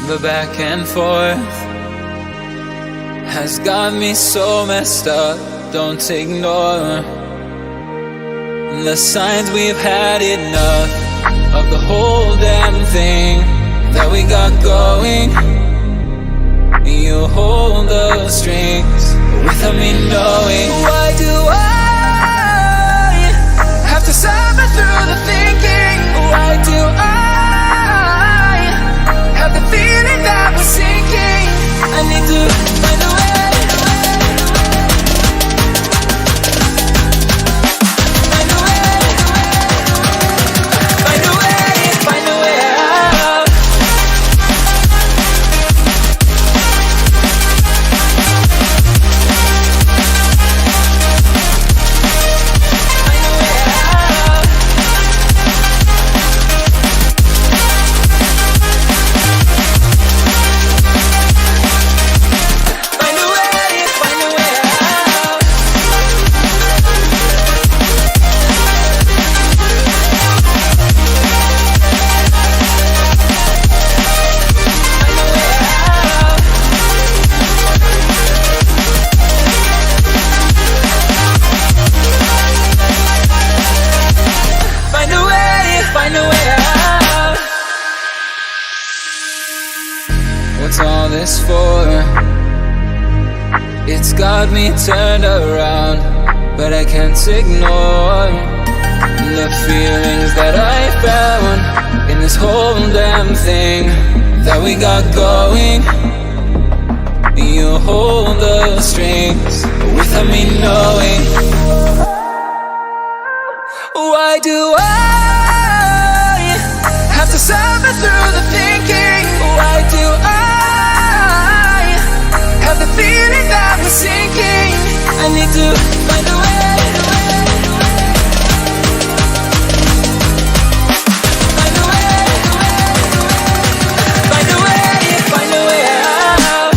The back and forth has got me so messed up. Don't ignore the signs. We've had enough of the whole damn thing that we got going. You hold the strings without me knowing. Why do I have to suffer through the thinking? Why do I have the feeling that we're sinking? I need to find a way. Find a way. Find a way. Find a way out. What's all this for? It's got me turned around, but I can't ignore the feelings that I found in this whole damn thing that we got going. You hold the strings without me knowing. Why do I have to suffer through the thinking? Why do I have the feeling that we're sinking? I need to find a way. Find a way. Find a way. Find a way out.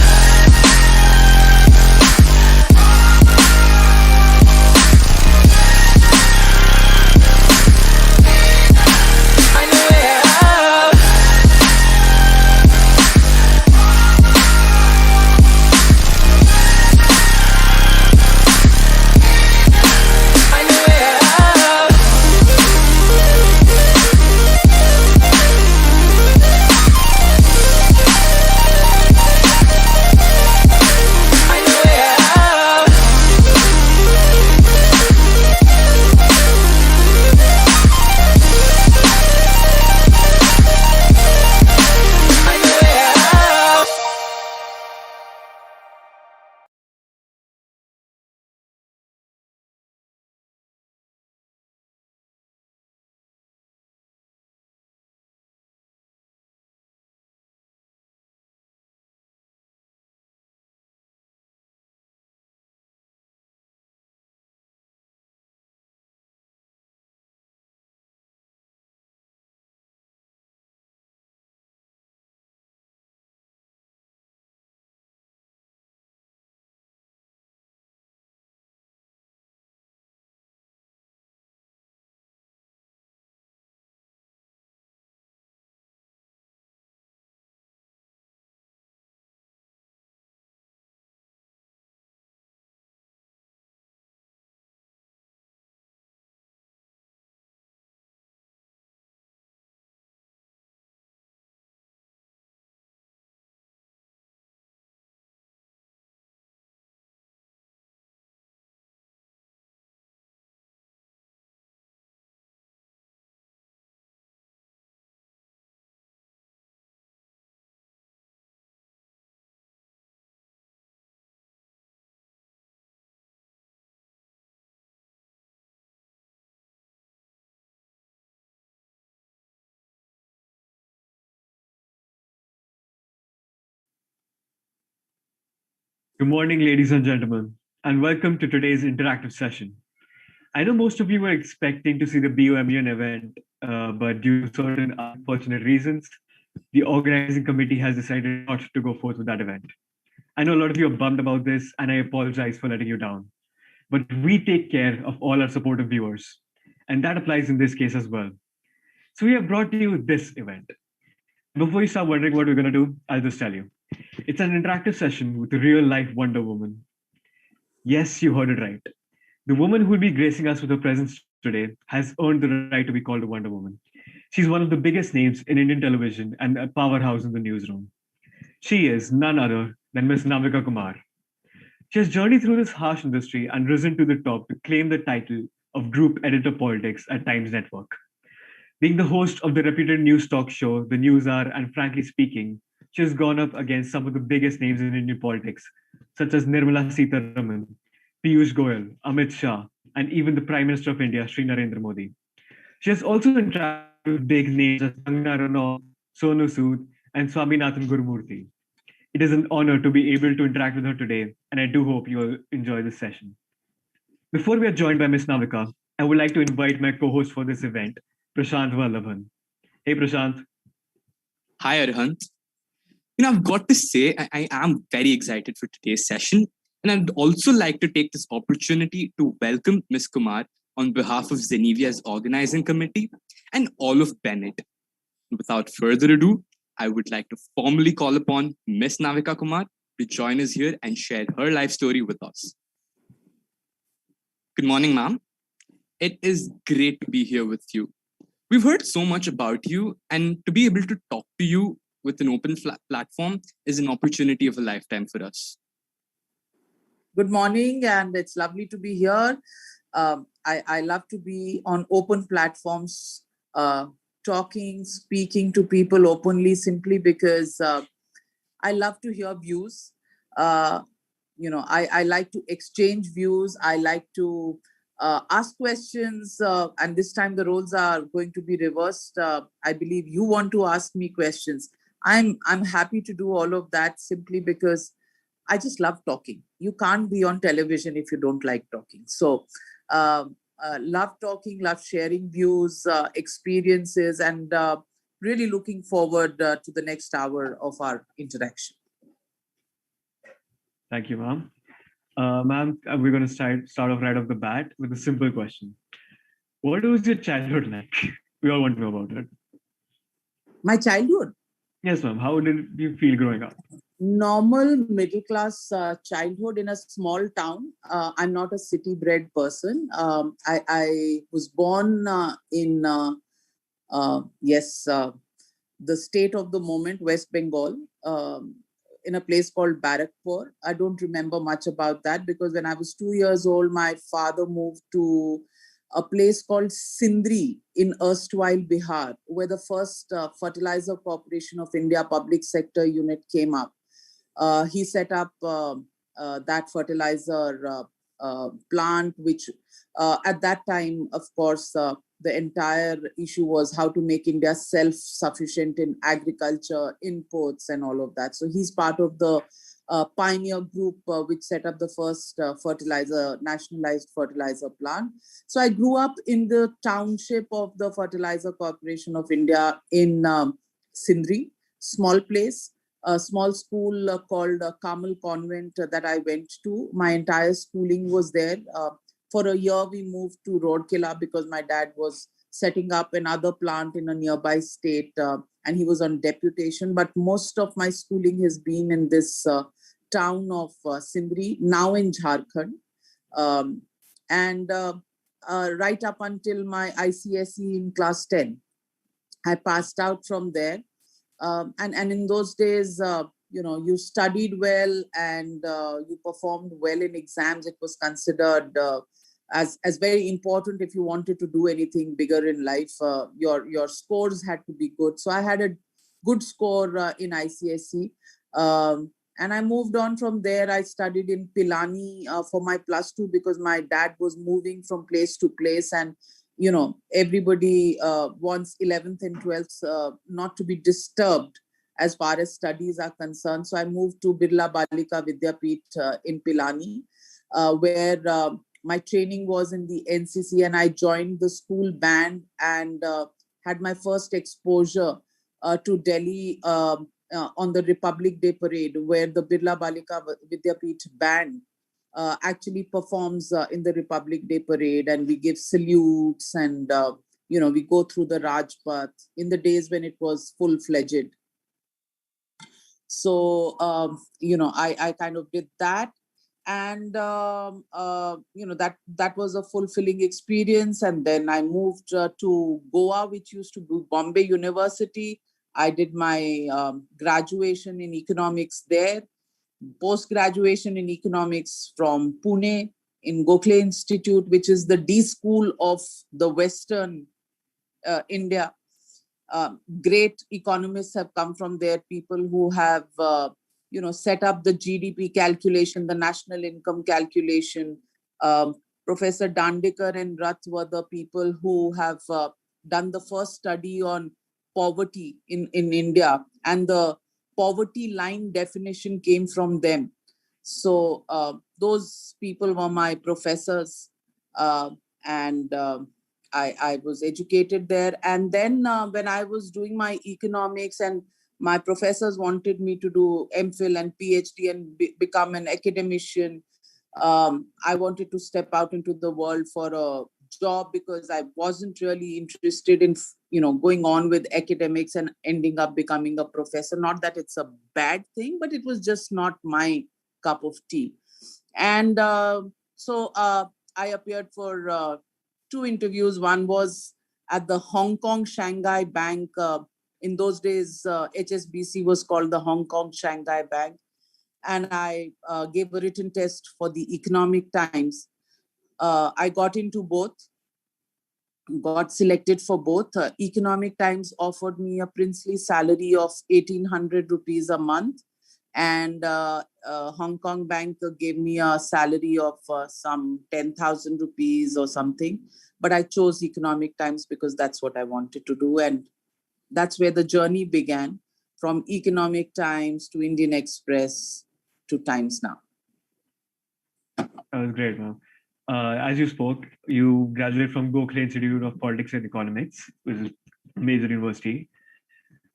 Find a way out. Find a way out. Find a way out. Find a way out. Good morning, ladies and gentlemen, and welcome to today's interactive session. I know most of you were expecting to see the BOMUN event, but due to certain unfortunate reasons, the organizing committee has decided not to go forth with that event. I know a lot of you are bummed about this, and I apologize for letting you down. But we take care of all our supportive viewers, and that applies in this case as well. So we have brought to you this event, And before you start wondering what we're going to do, I'll just tell you. It's an interactive session with a real life Wonder Woman. Yes, you heard it right. The woman who will be gracing us with her presence today has earned the right to be called a Wonder Woman. She's one of the biggest names in Indian television and a powerhouse in the newsroom. She is none other than Miss Navika Kumar. She has journeyed through this harsh industry and risen to the top to claim the title of Group Editor Politics at Times Network. Being the host of the reputed news talk show, The News Hour, and frankly speaking, she has gone up against some of the biggest names in Indian politics, such as Nirmala Sitharaman, Piyush Goyal, Amit Shah, and even the Prime Minister of India, Sri Narendra Modi. She has also interacted with big names such as Kangana Ranaut, Sonu Sood, and Swaminathan Gurumurthy. It is an honor to be able to interact with her today, and I do hope you will enjoy this session. Before we are joined by Ms. Navika, I would like to invite my co-host for this event, Prashant Vallabhan. Hey, Prashant. Hi, Arhant. I've got to say, I am very excited for today's session. And I'd also like to take this opportunity to welcome Ms. Kumar on behalf of Zenevia's organizing committee and all of Bennett. Without further ado, I would like to formally call upon Ms. Navika Kumar to join us here and share her life story with us. Good morning, ma'am. It is great to be here with you. We've heard so much about you, and to be able to talk to you with an open platform is an opportunity of a lifetime for us. Good morning, and it's lovely to be here. I love to be on open platforms, talking, speaking to people openly, simply because I love to hear views. I like to exchange views. I like to ask questions, and this time the roles are going to be reversed. I believe you want to ask me questions. I'm happy to do all of that simply because I just love talking. You can't be on television if you don't like talking. So love talking, love sharing views, experiences, and really looking forward to the next hour of our interaction. Thank you, ma'am. Ma'am, we're going to start off right off the bat with a simple question. What was your childhood like? We all want to know about it. My childhood? Yes, ma'am. How did you feel growing up? Normal middle class childhood in a small town. I'm not a city bred person. I was born in, the state of the moment, West Bengal, in a place called Barakpur. I don't remember much about that because when I was 2 years old, my father moved to a place called Sindri in erstwhile Bihar, where the first Fertilizer Corporation of India public sector unit came up. He set up that fertilizer plant, which at that time, of course, the entire issue was how to make India self-sufficient in agriculture, inputs, and all of that. So he's part of the pioneer group which set up the first nationalized fertilizer plant. So I grew up in the township of the Fertilizer Corporation of India in Sindri, small place. A small school called Carmel Convent that I went to. My entire schooling was there. For a year, we moved to Rourkela because my dad was setting up another plant in a nearby state and he was on deputation. But most of my schooling has been in this town of Sindri, now in Jharkhand. Right up until my ICSE in class 10. I passed out from there. And in those days, you studied well and you performed well in exams. It was considered as very important if you wanted to do anything bigger in life. Your scores had to be good. So I had a good score in ICSE. And I moved on from there. I studied in Pilani for my +2 because my dad was moving from place to place, and everybody wants 11th and 12th not to be disturbed as far as studies are concerned. So I moved to Birla Balika Vidyapeeth in Pilani, where my training was in the NCC, and I joined the school band and had my first exposure to Delhi on the Republic Day parade, where the Birla Balika Vidyapeeth band actually performs in the Republic Day parade, and we give salutes and we go through the Rajpath in the days when it was full-fledged. So, I kind of did that. And, that was a fulfilling experience. And then I moved to Goa, which used to be Bombay University. I did my graduation in economics there, post-graduation in economics from Pune in Gokhale Institute, which is the D school of the Western India. Great economists have come from there, people who have, set up the GDP calculation, the national income calculation. Professor Dandekar and Rath were the people who have done the first study on poverty in India, and the poverty line definition came from them. So those people were my professors, and I was educated there. And then when I was doing my economics, and my professors wanted me to do MPhil and PhD and become an academician, I wanted to step out into the world for a job, because I wasn't really interested in, going on with academics and ending up becoming a professor. Not that it's a bad thing, but it was just not my cup of tea. And so I appeared for 2 interviews. One was at the Hong Kong Shanghai Bank. In those days, HSBC was called the Hong Kong Shanghai Bank. And I gave a written test for the Economic Times. I got into both, got selected for both. Economic Times offered me a princely salary of 1,800 rupees a month. And Hong Kong Bank gave me a salary of some 10,000 rupees or something. But I chose Economic Times because that's what I wanted to do. And that's where the journey began, from Economic Times to Indian Express to Times Now. That was great, ma'am. As you spoke, you graduated from Gokhale Institute of Politics and Economics, which is a major university.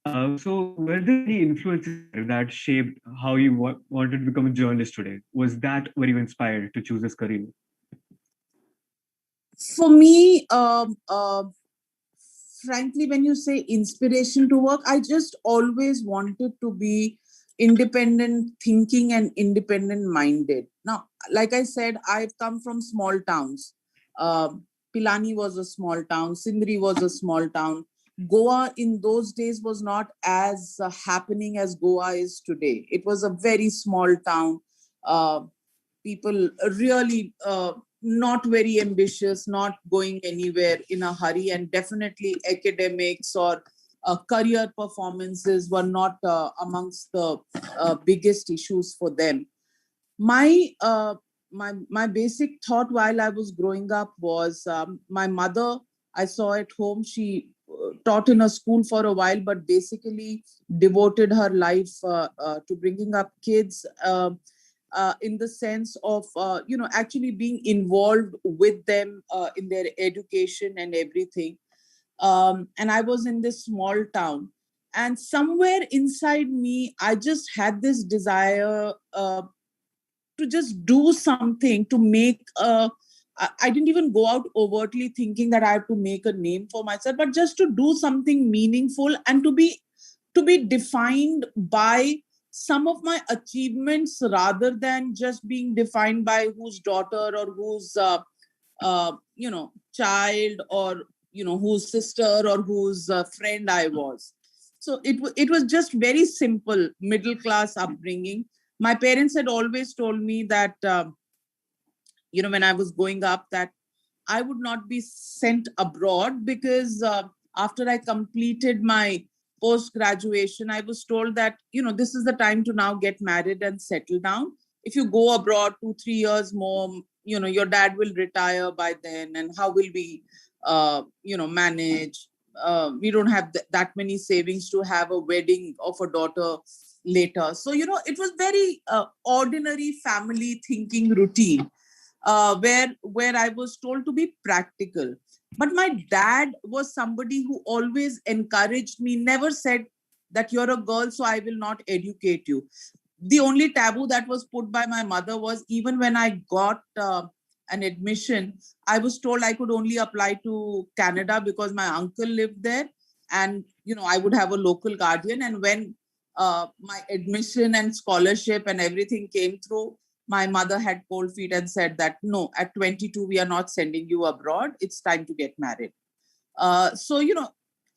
So were there any influences that shaped how you wanted to become a journalist today? Was that where you inspired to choose this career? For me, frankly, when you say inspiration to work, I just always wanted to be independent thinking and independent minded. Now, like I said, I've come from small towns. Pilani was a small town. Sindri was a small town. Goa in those days was not as happening as Goa is today. It was a very small town. People really not very ambitious, not going anywhere in a hurry, and definitely academics or career performances were not amongst the biggest issues for them. My basic thought while I was growing up was, my mother, I saw at home, she taught in a school for a while, but basically devoted her life to bringing up kids in the sense of, actually being involved with them in their education and everything. And I was in this small town. And somewhere inside me, I just had this desire to just do something to make I didn't even go out overtly thinking that I have to make a name for myself, but just to do something meaningful and to be defined by some of my achievements, rather than just being defined by whose daughter or whose child, or whose sister or whose friend I was. So it was just very simple middle class upbringing. My parents had always told me that when I was going up, that I would not be sent abroad, because after I completed my post-graduation, I was told that, this is the time to now get married and settle down. If you go abroad 2-3 years more, your dad will retire by then, and how will we, manage? We don't have that many savings to have a wedding of a daughter later. So, it was very ordinary family thinking routine. Where I was told to be practical. But my dad was somebody who always encouraged me, never said that you're a girl, so I will not educate you. The only taboo that was put by my mother was, even when I got an admission, I was told I could only apply to Canada because my uncle lived there, and I would have a local guardian. And when my admission and scholarship and everything came through, my mother had cold feet and said that, no, at 22, we are not sending you abroad. It's time to get married. So,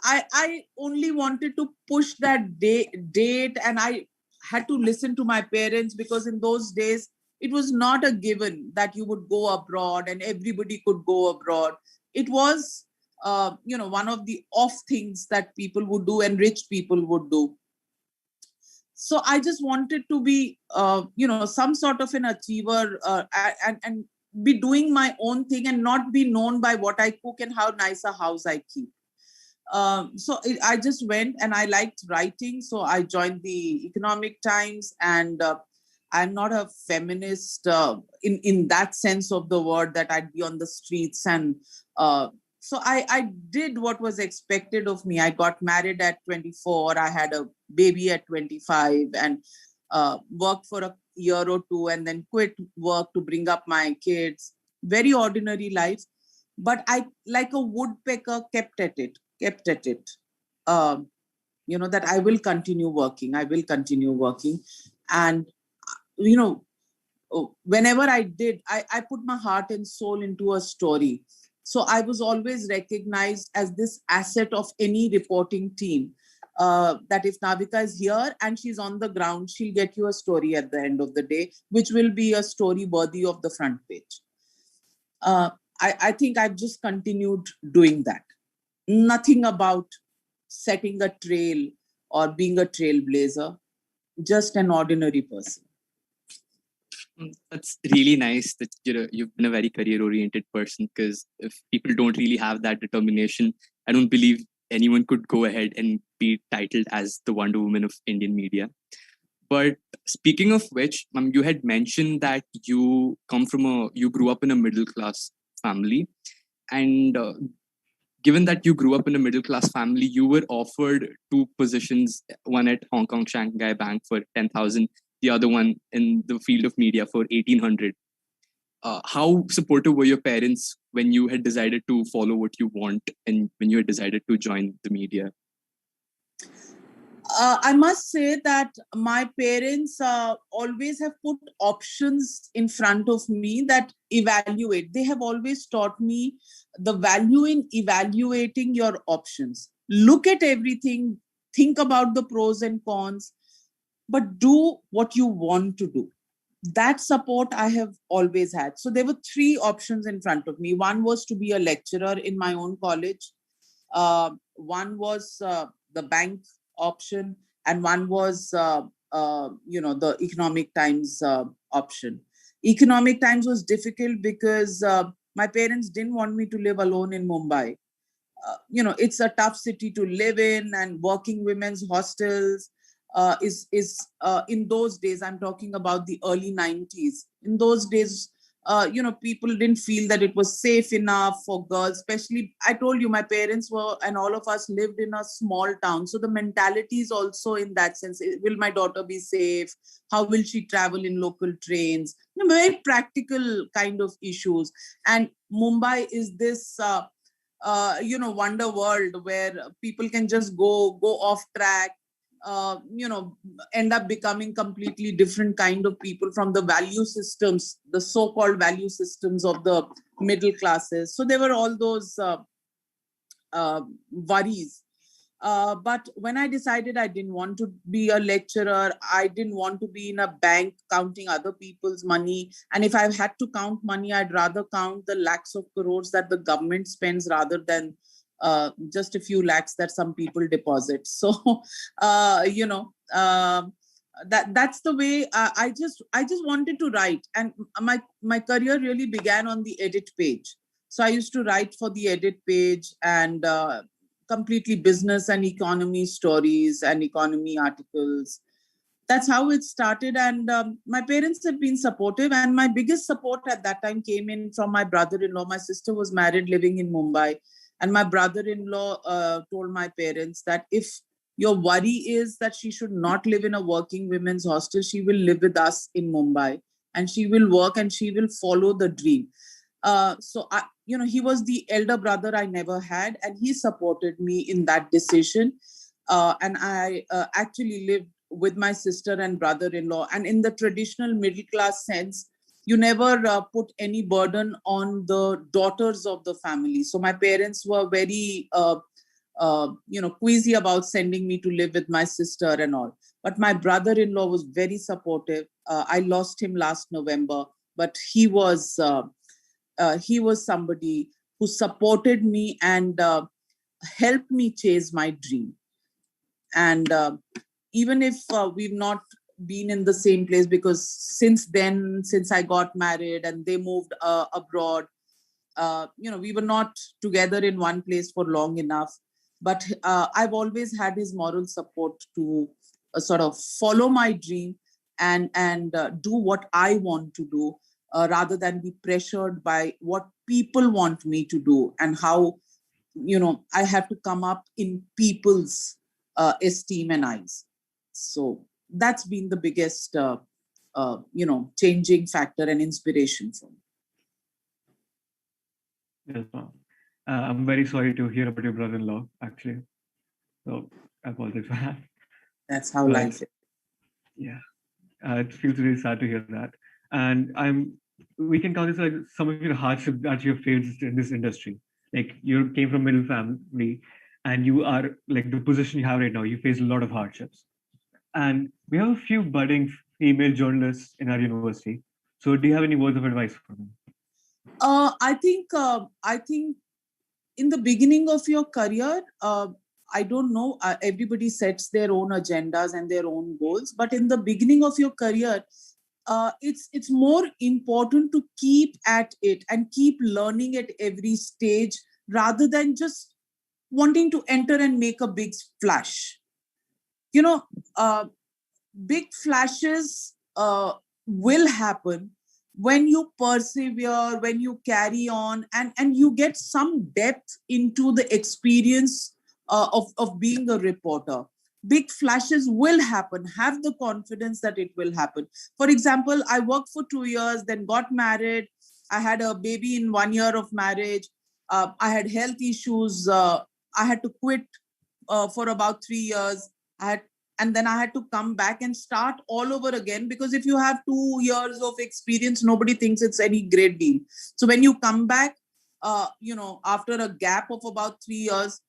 I only wanted to push that date, and I had to listen to my parents, because in those days, it was not a given that you would go abroad and everybody could go abroad. It was, one of the off things that people would do and rich people would do. So I just wanted to be, some sort of an achiever, and be doing my own thing and not be known by what I cook and how nice a house I keep. I just went, and I liked writing. So I joined the Economic Times, and I'm not a feminist in that sense of the word, that I'd be on the streets. And so I did what was expected of me. I got married at 24. I had a baby at 25, and worked for a year or two, and then quit work to bring up my kids. Very ordinary life. But I, like a woodpecker, kept at it. That I will continue working. And, whenever I did, I put my heart and soul into a story. So I was always recognized as this asset of any reporting team. That if Navika is here and she's on the ground, she'll get you a story at the end of the day, which will be a story worthy of the front page. I think I've just continued doing that. Nothing about setting a trail or being a trailblazer, just an ordinary person. That's really nice that you've been a very career-oriented person, because if people don't really have that determination, I don't believe anyone could go ahead and be titled as the Wonder Woman of Indian media. But speaking of which, you had mentioned that you grew up in a middle-class family, and given that you grew up in a middle-class family, you were offered two positions, one at Hong Kong Shanghai Bank for 10,000, the other one in the field of media for 1,800. How supportive were your parents when you had decided to follow what you want and when you had decided to join the media? I must say that my parents always have put options in front of me that evaluate. They have always taught me the value in evaluating your options. Look at everything, think about the pros and cons, but do what you want to do. That support I have always had. So there were three options in front of me. One was to be a lecturer in my own college. One was the bank option, and one was the Economic Times option. Economic Times was difficult because my parents didn't want me to live alone in Mumbai. It's a tough city to live in, and working women's hostels is in those days, I'm talking about the early 90s. In those days, people didn't feel that it was safe enough for girls, especially, I told you, my parents were, and all of us lived in a small town. So the mentality is also in that sense. Will my daughter be safe? How will she travel in local trains? Very practical kind of issues. And Mumbai is this, wonder world where people can just go off track, end up becoming completely different kind of people from the value systems, the so-called value systems of the middle classes. So there were all those worries. But when I decided I didn't want to be a lecturer, I didn't want to be in a bank counting other people's money. And if I had to count money, I'd rather count the lakhs of crores that the government spends rather than just a few lakhs that some people deposit. So, that's the way I just wanted to write. And my career really began on the edit page. So I used to write for the edit page, and completely business and economy stories and economy articles. That's how it started. And my parents have been supportive. And my biggest support at that time came in from my brother-in-law. My sister was married, living in Mumbai. And my brother-in-law told my parents that if your worry is that she should not live in a working women's hostel, she will live with us in Mumbai, and she will work and she will follow the dream. He was the elder brother I never had, and he supported me in that decision. And I actually lived with my sister and brother-in-law. And in the traditional middle class sense, you never put any burden on the daughters of the family. So my parents were very, queasy about sending me to live with my sister and all. But my brother-in-law was very supportive. I lost him last November, but he was somebody who supported me and helped me chase my dream. And even if we've not been in the same place, because since I got married and they moved abroad, we were not together in one place for long enough. But I've always had his moral support to sort of follow my dream and do what I want to do, rather than be pressured by what people want me to do and how, I have to come up in people's esteem and eyes. So that's been the biggest, changing factor and inspiration for me. Yes, ma'am. I'm very sorry to hear about your brother-in-law, actually. So I apologize for that. That's how But, life is. Yeah, it feels really sad to hear that. And we can count this like some of your hardships that you have faced in this industry. Like you came from middle family, and you are like the position you have right now. You face a lot of hardships, and we have a few budding female journalists in our university. So, do you have any words of advice for them? I think in the beginning of your career, I don't know, everybody sets their own agendas and their own goals, but in the beginning of your career, it's more important to keep at it and keep learning at every stage rather than just wanting to enter and make a big splash. Big flashes will happen when you persevere, when you carry on, and you get some depth into the experience of being a reporter. Big flashes will happen. Have the confidence that it will happen. For example, I worked for 2 years, then got married. I had a baby in 1 year of marriage. I had health issues. I had to quit for about 3 years. And then I had to come back and start all over again, because if you have 2 years of experience, nobody thinks it's any great deal. So when you come back, after a gap of about 3 years,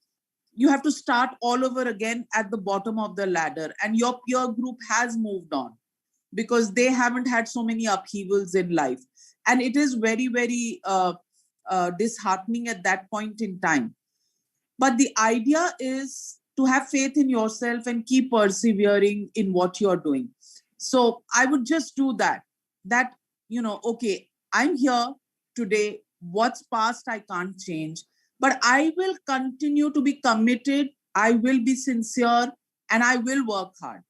you have to start all over again at the bottom of the ladder. And your peer group has moved on because they haven't had so many upheavals in life. And it is very, very disheartening at that point in time. But the idea is to have faith in yourself and keep persevering in what you're doing. So I would just do that, okay, I'm here today. What's past, I can't change, but I will continue to be committed. I will be sincere and I will work hard.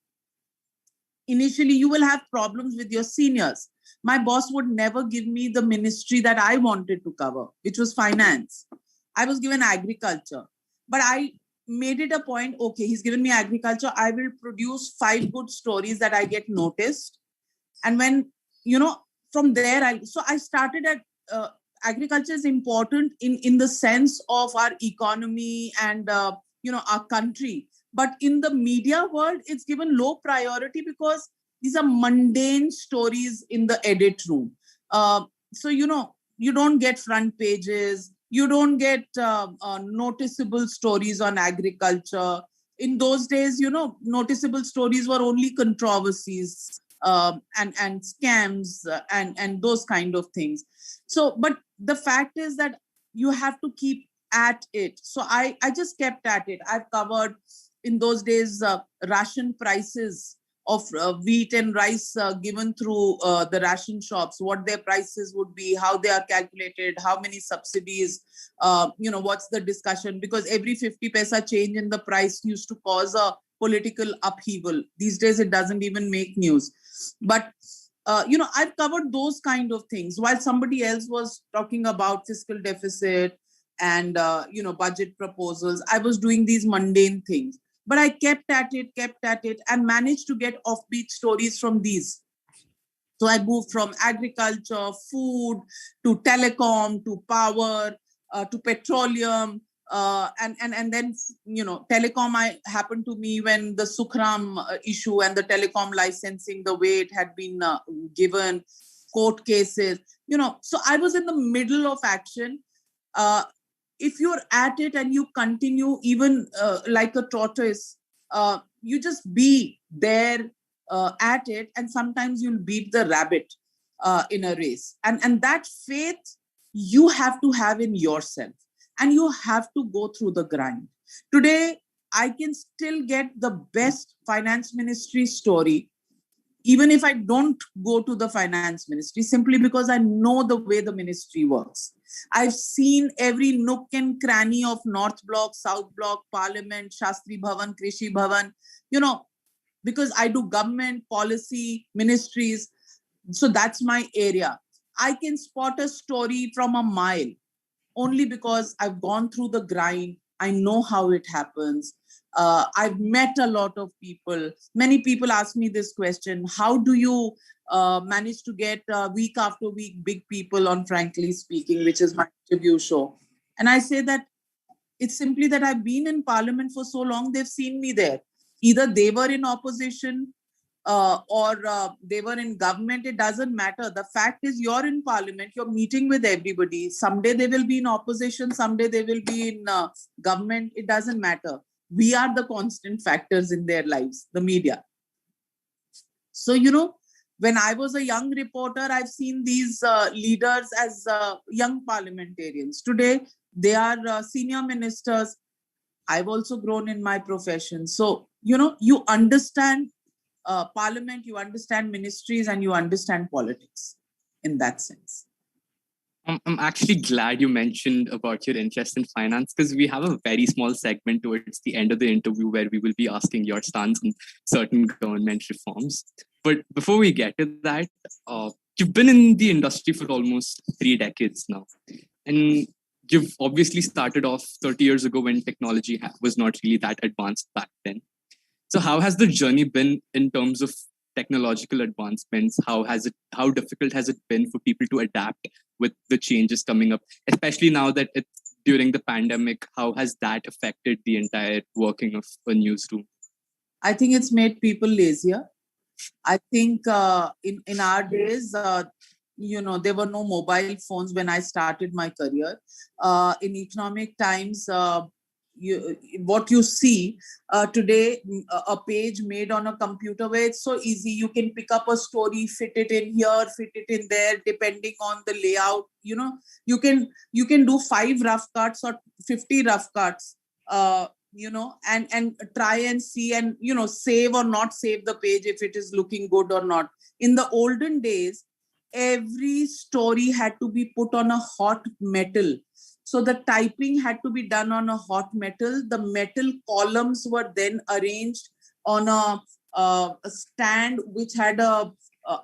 Initially, you will have problems with your seniors. My boss would never give me the ministry that I wanted to cover, which was finance. I was given agriculture, but I made it a point, okay, he's given me agriculture, I will produce 5 good stories that I get noticed. And when, from there, I started at, agriculture is important in the sense of our economy and, our country. But in the media world, it's given low priority because these are mundane stories in the edit room. So, you don't get front pages. You don't get noticeable stories on agriculture. In those days, noticeable stories were only controversies and scams and those kind of things. So, but the fact is that you have to keep at it. So I just kept at it. I've covered in those days ration prices of wheat and rice given through the ration shops, what their prices would be, how they are calculated, how many subsidies, what's the discussion, because every 50 paisa change in the price used to cause a political upheaval. These days, it doesn't even make news. But, I've covered those kind of things while somebody else was talking about fiscal deficit and, budget proposals. I was doing these mundane things. But I kept at it and managed to get offbeat stories from these. So I moved from agriculture, food, to telecom, to power, to petroleum, And then, telecom happened to me when the Sukhram issue and the telecom licensing, the way it had been given, court cases, so I was in the middle of action. If you're at it and you continue, even like a tortoise, you just be there at it, and sometimes you'll beat the rabbit in a race. And that faith you have to have in yourself, and you have to go through the grind. Today, I can still get the best finance ministry story, even if I don't go to the finance ministry, simply because I know the way the ministry works. I've seen every nook and cranny of North Block, South Block, Parliament, Shastri Bhavan, Krishi Bhavan, because I do government, policy, ministries. So that's my area. I can spot a story from a mile only because I've gone through the grind. I know how it happens. I've met a lot of people. Many people ask me this question: how do you manage to get week after week big people on Frankly Speaking, which is my interview show? And I say that it's simply that I've been in Parliament for so long, they've seen me there. Either they were in opposition or they were in government. It doesn't matter. The fact is, you're in Parliament, you're meeting with everybody. Someday they will be in opposition, someday they will be in government. It doesn't matter. We are the constant factors in their lives, the media. So, when I was a young reporter, I've seen these leaders as young parliamentarians. Today, they are senior ministers. I've also grown in my profession. So, you understand Parliament, you understand ministries, and you understand politics in that sense. I'm actually glad you mentioned about your interest in finance, because we have a very small segment towards the end of the interview where we will be asking your stance on certain government reforms. But before we get to that, you've been in the industry for almost 3 decades now. And you've obviously started off 30 years ago when technology was not really that advanced back then. So how has the journey been in terms of technological advancements? How difficult has it been for people to adapt with the changes coming up, especially now that it's during the pandemic? How has that affected the entire working of a newsroom? I think it's made people lazier. I think in our days, there were no mobile phones when I started my career. In economic times, what you see today, a page made on a computer, where it's so easy. You can pick up a story, fit it in here, fit it in there, depending on the layout. You can do 5 rough cuts or 50 rough cuts, and try and see and, save or not save the page if it is looking good or not. In the olden days, every story had to be put on a hot metal. So the typing had to be done on a hot metal. The metal columns were then arranged on a stand which had a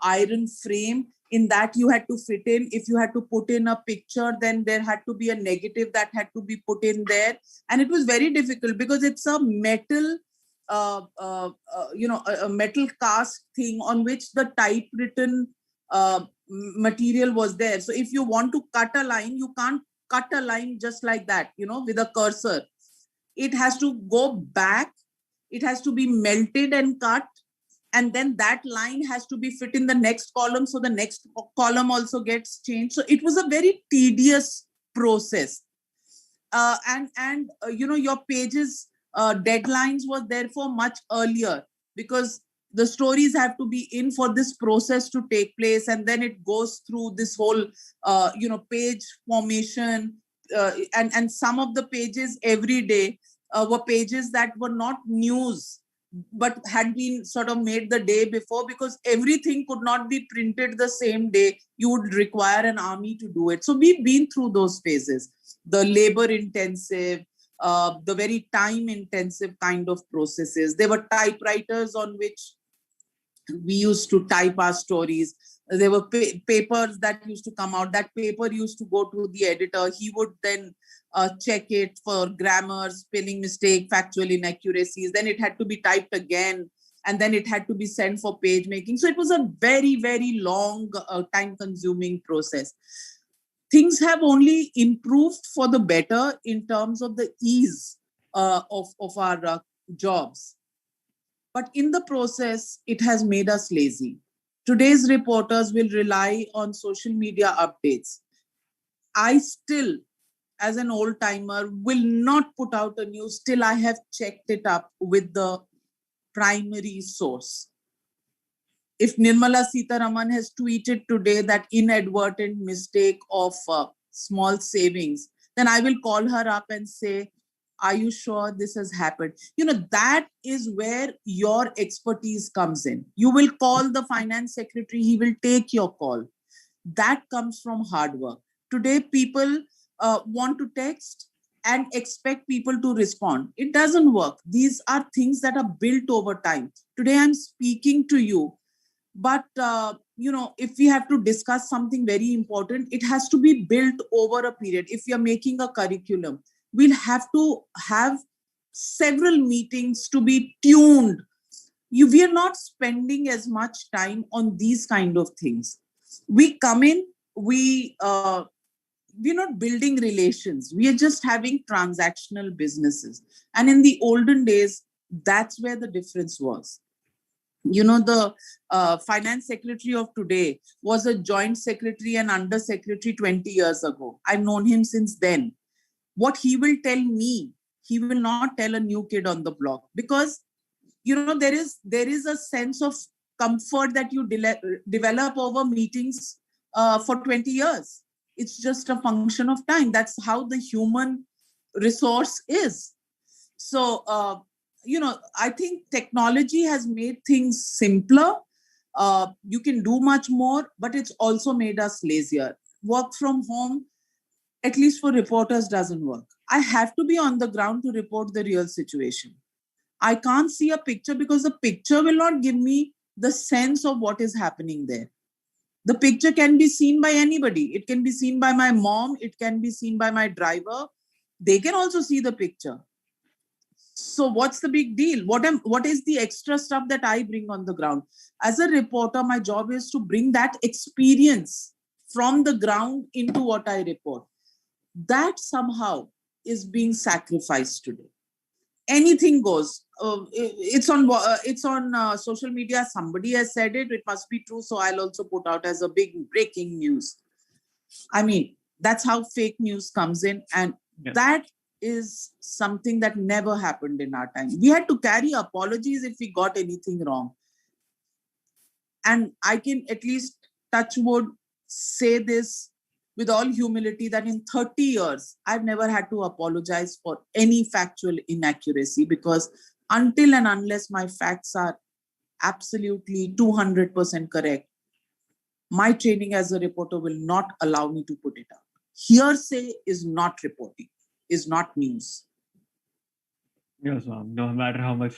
iron frame. In that you had to fit in. If you had to put in a picture, then there had to be a negative that had to be put in there. And it was very difficult because it's a metal, a metal cast thing on which the typewritten material was there. So if you want to cut a line, you can't cut a line just like that, with a cursor. It has to go back. It has to be melted and cut. And then that line has to be fit in the next column. So the next column also gets changed. So it was a very tedious process. Your pages, deadlines was therefore much earlier, because the stories have to be in for this process to take place. And then it goes through this whole, page formation. And some of the pages every day were pages that were not news, but had been sort of made the day before, because everything could not be printed the same day. You would require an army to do it. So we've been through those phases, the labor intensive, the very time intensive kind of processes. There were typewriters on which we used to type our stories. There were papers that used to come out. That paper used to go to the editor. He would then check it for grammar, spelling mistake, factual inaccuracies. Then it had to be typed again, and then it had to be sent for page making. So it was a very, very long, time-consuming process. things have only improved for the better in terms of the ease of our jobs. But in the process, it has made us lazy. Today's reporters will rely on social media updates. I still, as an old timer, will not put out a news till I have checked it up with the primary source. If Nirmala Sitharaman has tweeted today that inadvertent mistake of small savings, then I will call her up and say, are you sure this has happened? That is where your expertise comes in. You will call the finance secretary, he will take your call. That comes from hard work. Today, people want to text and expect people to respond. It doesn't work. These are things that are built over time. Today, I'm speaking to you, but if we have to discuss something very important, it has to be built over a period. If you're making a curriculum, we'll have to have several meetings to be tuned. We are not spending as much time on these kind of things. We come in, we're not building relations. We are just having transactional businesses. And in the olden days, that's where the difference was. The finance secretary of today was a joint secretary and under secretary 20 years ago. I've known him since then. What he will tell me, he will not tell a new kid on the block, because there is a sense of comfort that you develop over meetings for 20 years. It's just a function of time. That's how the human resource is. So, I think technology has made things simpler. You can do much more, but it's also made us lazier. Work from home, at least for reporters, doesn't work. I have to be on the ground to report the real situation. I can't see a picture because the picture will not give me the sense of what is happening there. The picture can be seen by anybody. It can be seen by my mom. It can be seen by my driver. They can also see the picture. So what's the big deal? What is the extra stuff that I bring on the ground? As a reporter, my job is to bring that experience from the ground into what I report. That somehow is being sacrificed today. Anything goes. It's on social media. Somebody has said it. It must be true. So I'll also put out as a big breaking news. I mean, that's how fake news comes in. And that is something that never happened in our time. We had to carry apologies if we got anything wrong. And I can at least touch wood, say this with all humility, that in 30 years, I've never had to apologize for any factual inaccuracy, because until and unless my facts are absolutely 200% correct, my training as a reporter will not allow me to put it out. Hearsay is not reporting, is not news. Yes, ma'am. No matter how much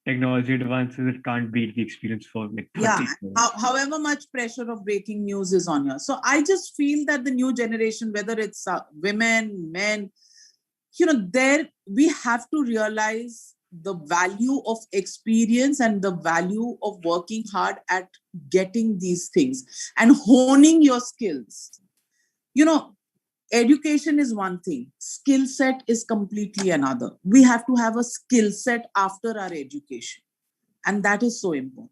technology advances, it can't beat the experience for like 30 years. However much pressure of breaking news is on you. So I just feel that the new generation, whether it's women, men, there we have to realize the value of experience and the value of working hard at getting these things and honing your skills. Education is one thing. Skill set is completely another. We have to have a skill set after our education. And that is so important.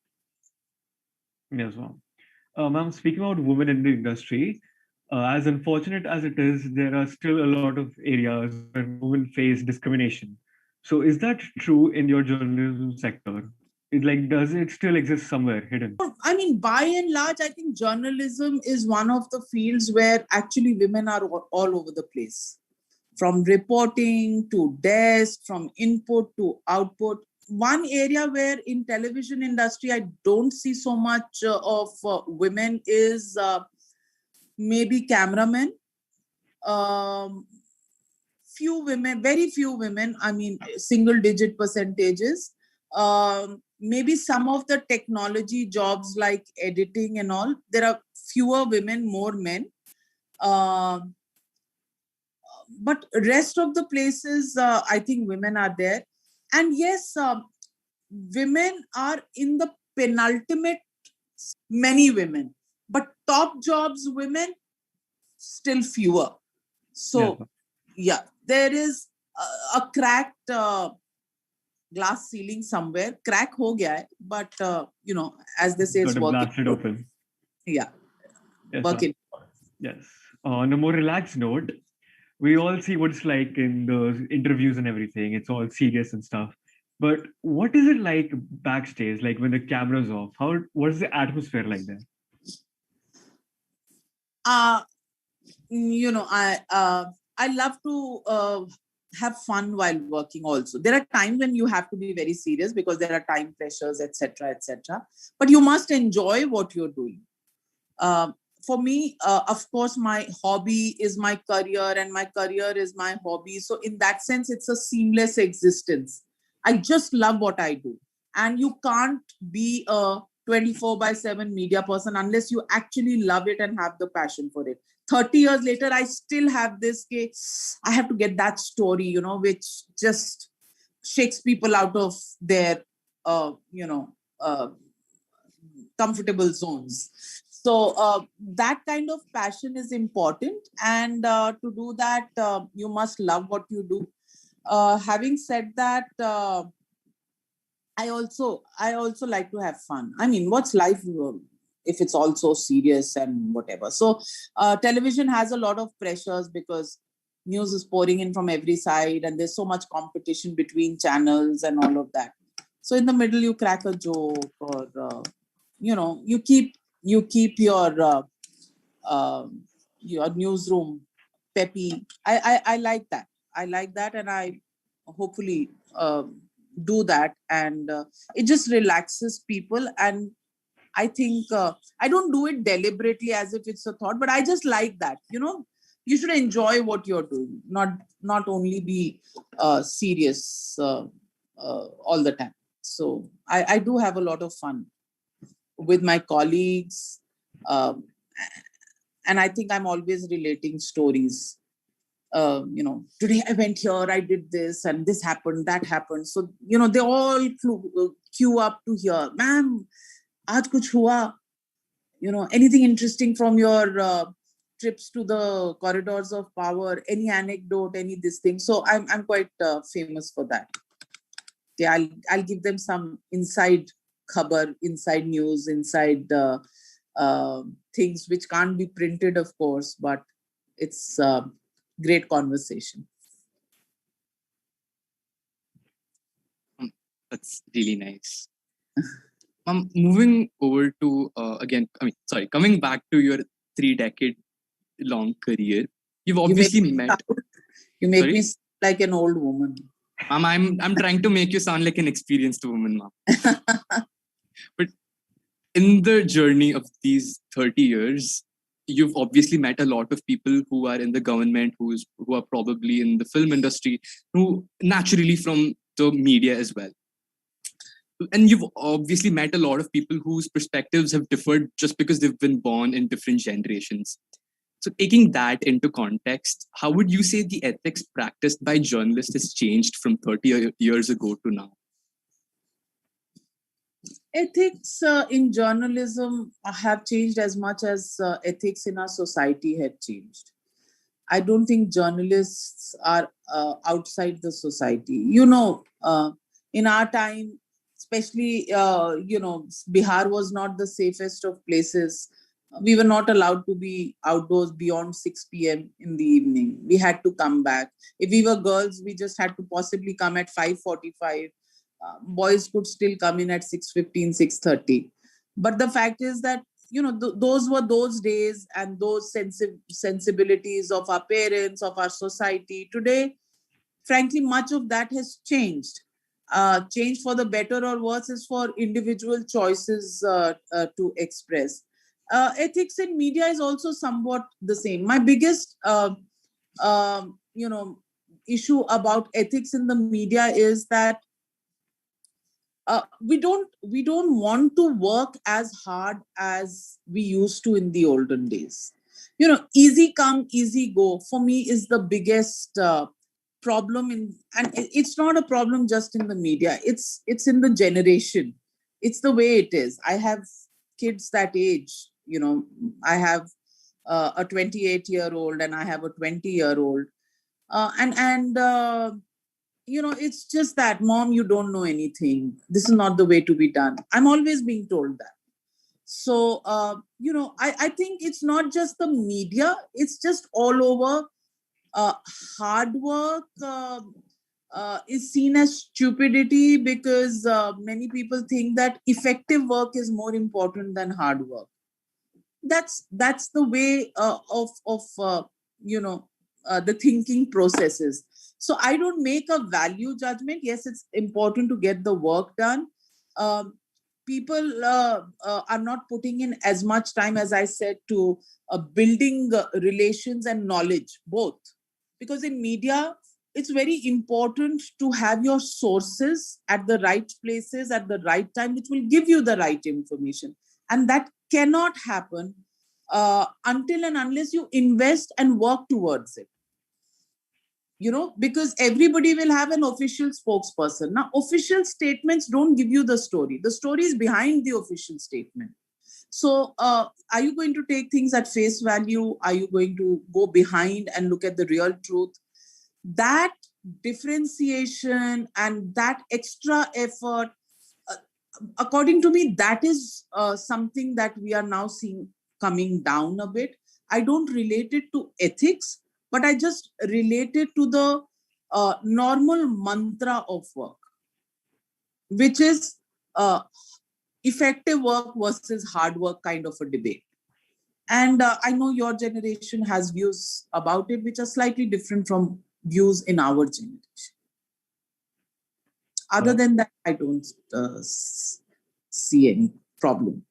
Yes, ma'am. Ma'am, speaking about women in the industry, as unfortunate as it is, there are still a lot of areas where women face discrimination. So is that true in your journalism sector? Does it still exist somewhere hidden? I mean, by and large, I think journalism is one of the fields where actually women are all over the place. From reporting to desk, from input to output. One area where in television industry, I don't see so much of women is maybe cameramen. Few women, very few women, I mean, single digit percentages. Maybe some of the technology jobs like editing and all, there are fewer women, more men. But rest of the places, I think women are there. And yes, women are in the penultimate, many women. But top jobs, women, still fewer. So yeah, there is a cracked glass ceiling somewhere. Crack ho gaya hai, but as they say, it's Got to working. blast it open. Yeah, Yes, working. yes. On a more relaxed note, we all see what it's like in the interviews and everything. It's all serious and stuff. But what is it like backstage, like when the camera's off? What is the atmosphere like there? I love to have fun while working also. There are times when you have to be very serious because there are time pressures, etc., etc. But you must enjoy what you're doing. For me, of course, my hobby is my career and my career is my hobby. So in that sense, it's a seamless existence. I just love what I do. And you can't be a 24/7 media person unless you actually love it and have the passion for it. 30 years later, I still have this case. I have to get that story, which just shakes people out of their, comfortable zones. So that kind of passion is important. And to do that, you must love what you do. Having said that, I also like to have fun. I mean, what's life if it's also serious and whatever? So television has a lot of pressures because news is pouring in from every side and there's so much competition between channels and all of that. So in the middle, you crack a joke or, you keep your newsroom peppy. I like that. I like that, and I hopefully do that, and it just relaxes people. And I think I don't do it deliberately as if it's a thought, but I just like that. You should enjoy what you're doing, not only be serious all the time. So I do have a lot of fun with my colleagues. And I think I'm always relating stories. Today I went here, I did this, and this happened, that happened. So, they all queue up to hear, ma'am, aaj kuch hua? Anything interesting from your trips to the corridors of power, any anecdote, any this thing. So I'm quite famous for that. Yeah, I'll give them some inside khabar, inside news, inside things which can't be printed, of course, but it's great conversation. That's really nice. Moving over to coming back to your 3-decade-long career, you've obviously met. You make me like an old woman. Ma'am, I'm trying to make you sound like an experienced woman, ma'am. But in the journey of these 30 years, you've obviously met a lot of people who are in the government, who are probably in the film industry, who naturally from the media as well. And you've obviously met a lot of people whose perspectives have differed just because they've been born in different generations. So taking that into context, how would you say the ethics practiced by journalists has changed from 30 years ago to now? Ethics in journalism have changed as much as ethics in our society had changed. I don't think journalists are outside the society. In our time, especially, Bihar was not the safest of places. We were not allowed to be outdoors beyond 6 p.m. in the evening. We had to come back. If we were girls, we just had to possibly come at 5:45. Boys could still come in at 6:15, 6:30. But the fact is that, those were those days and those sensibilities of our parents, of our society. Today, frankly, much of that has changed. Change for the better or worse is for individual choices to express. Ethics in media is also somewhat the same. My biggest, issue about ethics in the media is that we don't want to work as hard as we used to in the olden days. Easy come, easy go, for me is the biggest problem and it's not a problem just in the media. It's in the generation. It's the way it is. I have kids that age. I have a 28-year-old and I have a 20-year-old. It's just that, Mom, you don't know anything. This is not the way to be done. I'm always being told that. So, I think it's not just the media, it's just all over. Hard work is seen as stupidity because many people think that effective work is more important than hard work. That's the way of the thinking processes. So I don't make a value judgment. Yes, it's important to get the work done. People are not putting in as much time, as I said, to building relations and knowledge, both. Because in media, it's very important to have your sources at the right places at the right time, which will give you the right information. And that cannot happen until and unless you invest and work towards it. Because everybody will have an official spokesperson. Now, official statements don't give you the story. The story is behind the official statement. So are you going to take things at face value? Are you going to go behind and look at the real truth? That differentiation and that extra effort, according to me, that is something that we are now seeing coming down a bit. I don't relate it to ethics, but I just relate it to the normal mantra of work, which is effective work versus hard work kind of a debate. And I know your generation has views about it, which are slightly different from views in our generation. Other than that, I don't see any problem.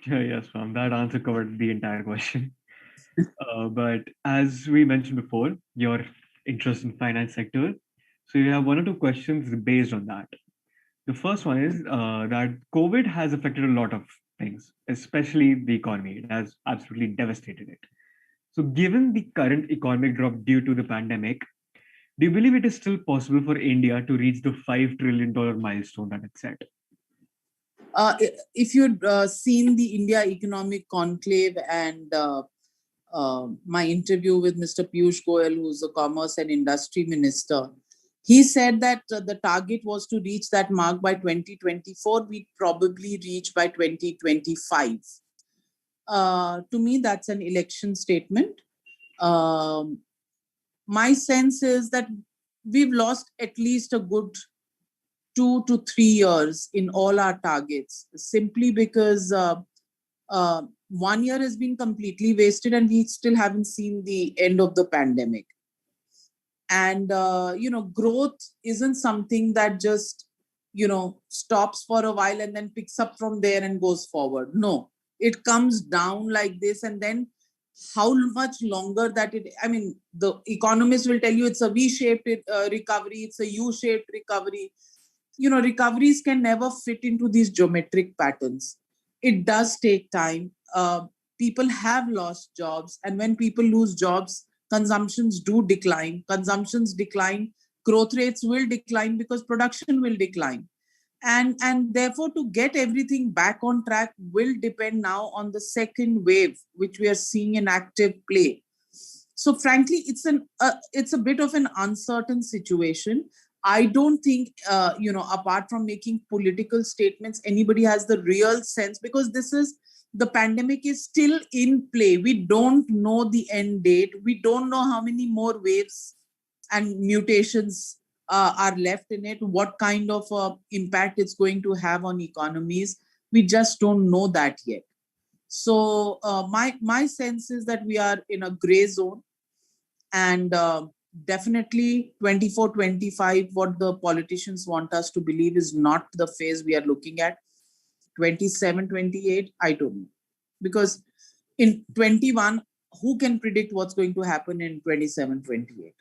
Yes, ma'am. That answer covered the entire question. But as we mentioned before, your interest in finance sector. So you have one or two questions based on that. The first one is that COVID has affected a lot of things, especially the economy. It has absolutely devastated it. So given the current economic drop due to the pandemic, do you believe it is still possible for India to reach the $5 trillion milestone that it set? If you'd seen the India Economic Conclave and my interview with Mr. Piyush Goyal, who's the Commerce and Industry Minister, he said that the target was to reach that mark by 2024. We'd probably reach by 2025. To me, that's an election statement. My sense is that we've lost at least a good 2 to 3 years in all our targets, simply because 1 year has been completely wasted and we still haven't seen the end of the pandemic. And, growth isn't something that just, stops for a while and then picks up from there and goes forward. No, it comes down like this. And then how much longer that the economists will tell you it's a V-shaped recovery, it's a U-shaped recovery. Recoveries can never fit into these geometric patterns. It does take time. People have lost jobs. And when people lose jobs, consumptions do decline. Consumptions decline. Growth rates will decline because production will decline. And therefore, to get everything back on track will depend now on the second wave, which we are seeing in active play. So frankly, it's a bit of an uncertain situation. I don't think, apart from making political statements, anybody has the real sense, because the pandemic is still in play. We don't know the end date. We don't know how many more waves and mutations are left in it, what kind of impact it's going to have on economies. We just don't know that yet. So my sense is that we are in a gray zone, and definitely 24-25, what the politicians want us to believe is not the phase we are looking at. 27-28, I don't know. Because in 21, who can predict what's going to happen in 27-28?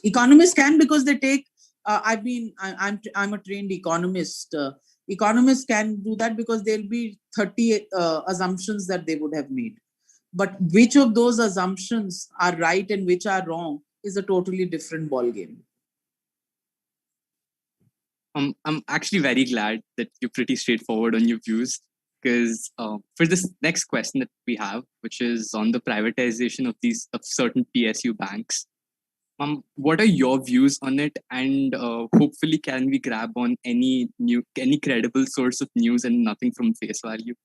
Economists can, because they take, I'm a trained economist. Economists can do that because there'll be 30 assumptions that they would have made. But which of those assumptions are right and which are wrong is a totally different ballgame. I'm actually very glad that you're pretty straightforward on your views, because for this next question that we have, which is on the privatization of certain PSU banks, what are your views on it? And hopefully, can we grab on any credible source of news and nothing from face value?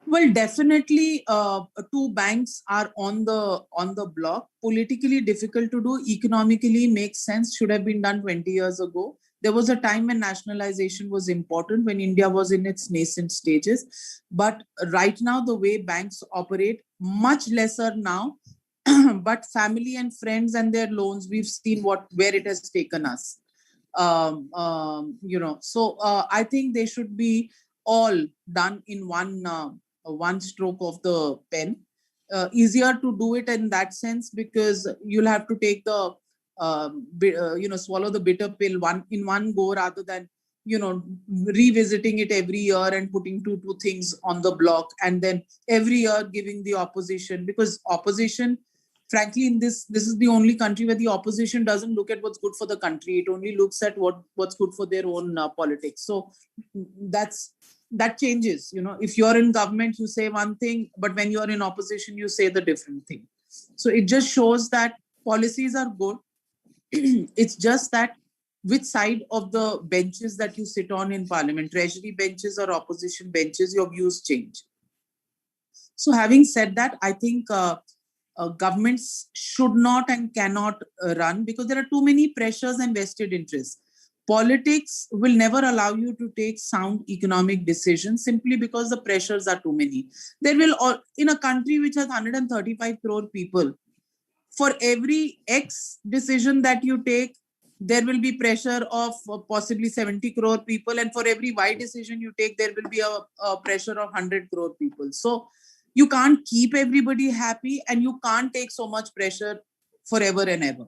Well, definitely, two banks are on the block. Politically difficult to do. Economically makes sense. Should have been done 20 years ago. There was a time when nationalization was important, when India was in its nascent stages. But right now, the way banks operate, much lesser now. But family and friends and their loans, we've seen where it has taken us. So I think they should be all done in one stroke of the pen. Easier to do it in that sense because you'll have to take the swallow the bitter pill one go rather than revisiting it every year and putting two things on the block and then every year giving the opposition, because opposition, frankly, in this is the only country where the opposition doesn't look at what's good for the country. It only looks at what's good for their own politics. So that changes. If you're in government, you say one thing, but when you're in opposition, you say the different thing. So it just shows that policies are good. It's just that which side of the benches that you sit on in parliament, treasury benches or opposition benches, your views change. So having said that, I think governments should not and cannot run because there are too many pressures and vested interests. Politics will never allow you to take sound economic decisions simply because the pressures are too many. There will, in a country which has 135 crore people, for every X decision that you take, there will be pressure of possibly 70 crore people. And for every Y decision you take, there will be a pressure of 100 crore people. So you can't keep everybody happy and you can't take so much pressure forever and ever.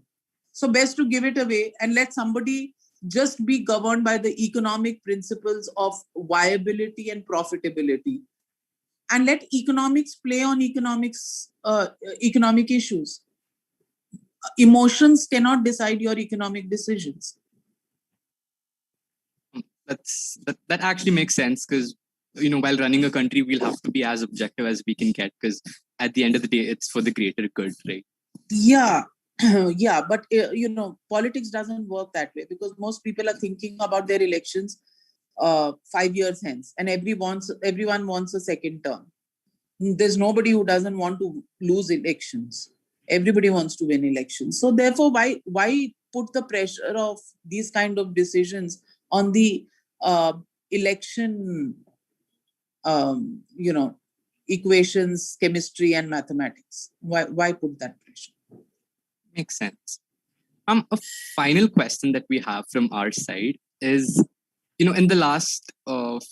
So best to give it away and let somebody just be governed by the economic principles of viability and profitability. And let economics play on economic issues. Emotions cannot decide your economic decisions. That actually makes sense because while running a country, we'll have to be as objective as we can get because at the end of the day, it's for the greater good, right? Yeah. Yeah, but politics doesn't work that way because most people are thinking about their elections 5 years hence, and everyone wants a second term. There's nobody who doesn't want to lose elections. Everybody wants to win elections. So therefore, why put the pressure of these kind of decisions on the election, equations, chemistry, and mathematics? Why put that pressure? Makes sense. A final question that we have from our side is, in the last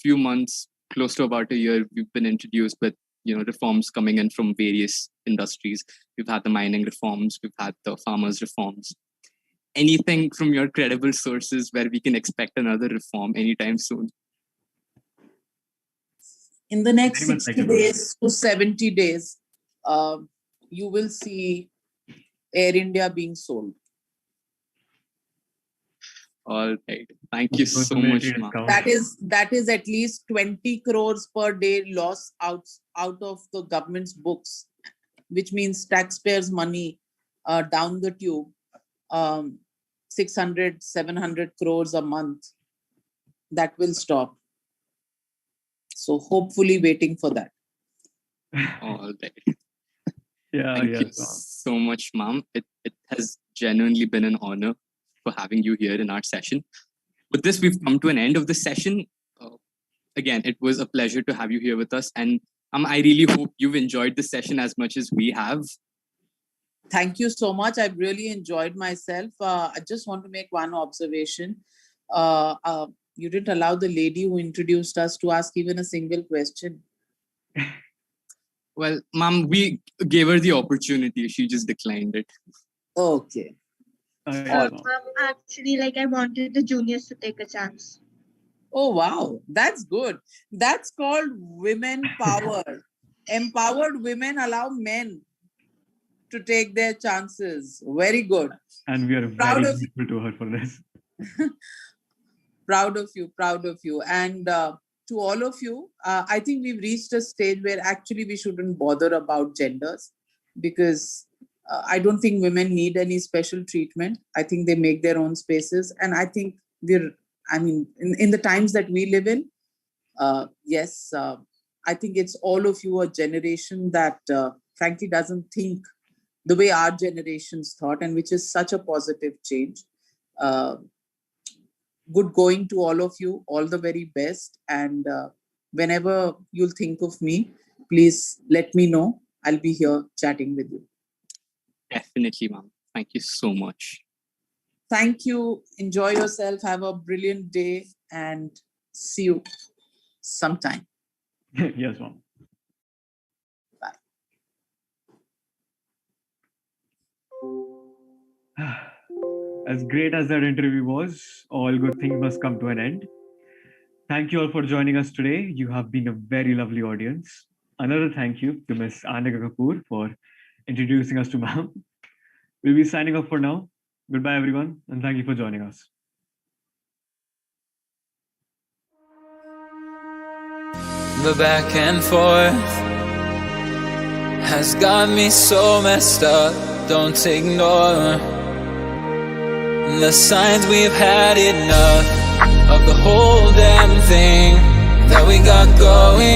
few months, close to about a year, we've been introduced with reforms coming in from various industries. We've had the mining reforms, we've had the farmers reforms. Anything from your credible sources where we can expect another reform anytime soon? In the next 60 days to 70 days, you will see Air India being sold. All right. Thank you so much, Ma. That is at least 20 crores per day loss out of the government's books, which means taxpayers' money down the tube, 600, 700 crores a month. That will stop. So hopefully waiting for that. All right. Thank you so much, ma'am. It has genuinely been an honor for having you here in our session. With this, we've come to an end of the session. Again, it was a pleasure to have you here with us. And I really hope you've enjoyed the session as much as we have. Thank you so much. I've really enjoyed myself. I just want to make one observation. You didn't allow the lady who introduced us to ask even a single question. Well, ma'am, we gave her the opportunity. She just declined it. Okay. Actually, I wanted the juniors to take a chance. Oh, wow. That's good. That's called women power. Empowered women allow men to take their chances. Very good. And we are very grateful to her for this. Proud of you. And to all of you, I think we've reached a stage where actually we shouldn't bother about genders, because I don't think women need any special treatment. I think they make their own spaces. And I think in the times that we live in, yes, I think it's all of you, a generation that frankly doesn't think the way our generations thought, and which is such a positive change. Good going to all of you, all the very best. And whenever you'll think of me, please let me know. I'll be here chatting with you. Definitely, ma'am. Thank you so much. Thank you. Enjoy yourself. Have a brilliant day and see you sometime. Yes, ma'am. As great as that interview was, all good things must come to an end. Thank you all for joining us today. You have been a very lovely audience. Another thank you to Ms. Navika Kapoor for introducing us to ma'am. We'll be signing off for now. Goodbye, everyone, and thank you for joining us. The back and forth has got me so messed up. Don't ignore the signs. We've had enough of the whole damn thing that we got going.